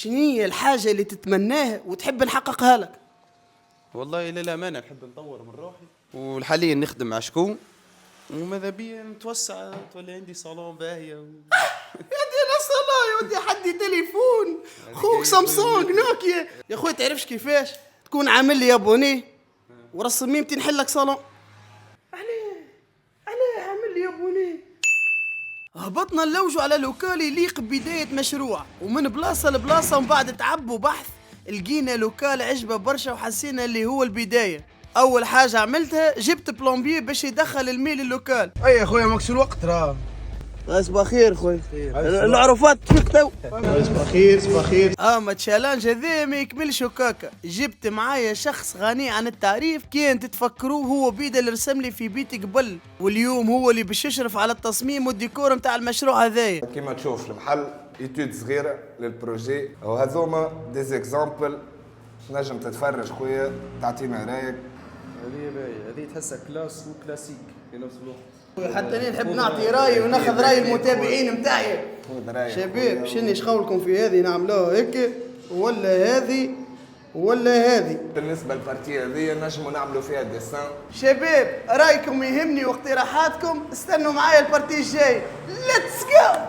شنية الحاجة اللي تتمناها وتحب نحققها لك؟ والله للأمانة نحب نطور من روحي، وحاليا نخدم مع شكون، وماذا بيا نتوسع تولي عندي صالون باهية يا دي الصلاة يا ودي حدي تليفون خوك سامسونج نوكيا يا خويا تعرفش كيفاش تكون عامل لي ابوني وراس صميمتي نحل لك صالون. علاه عامل لي ابوني. هبطنا نلوجوا على لوكال يليق ببداية مشروع، ومن بلاصة لبلاصة ومن بعد تعب وبحث لقينا لوكال عجبه برشا وحسينا اللي هو البداية. أول حاجة عملتها جبت بلومبي باش يدخل الميل اللوكال. اي يا خويا ماكش الوقت راه. صباح خير خويا. العرفات فيك تو. صباح خير صباح خير. ما تشالنج هذا ما يكملش هكاكا. جبت معايا شخص غني عن التعريف، كان تتفكروه هو بيدا اللي رسم لي في بيتي قبل، واليوم هو اللي باش يشرف على التصميم والديكور نتاع المشروع هذايا. كيما تشوف المحل ايتود صغيره للبروجي، وهذوما ديزيكزامبل نجم تتفرج خويا تعطينا رايك. هذه باهية، هذه تحسها كلاس وكلاسيك في نفس الوقت. حتى انا نحب نعطي رايي وناخذ راي المتابعين نتاعي. شباب شنو شخولكم في هذه نعملوها هيك ولا هذه ولا هذه؟ بالنسبه للبارتي هذه نجموا نعملوا فيها ديسان. شباب رايكم يهمني واقتراحاتكم، استنوا معايا البارتي الجاي. ليتس جو.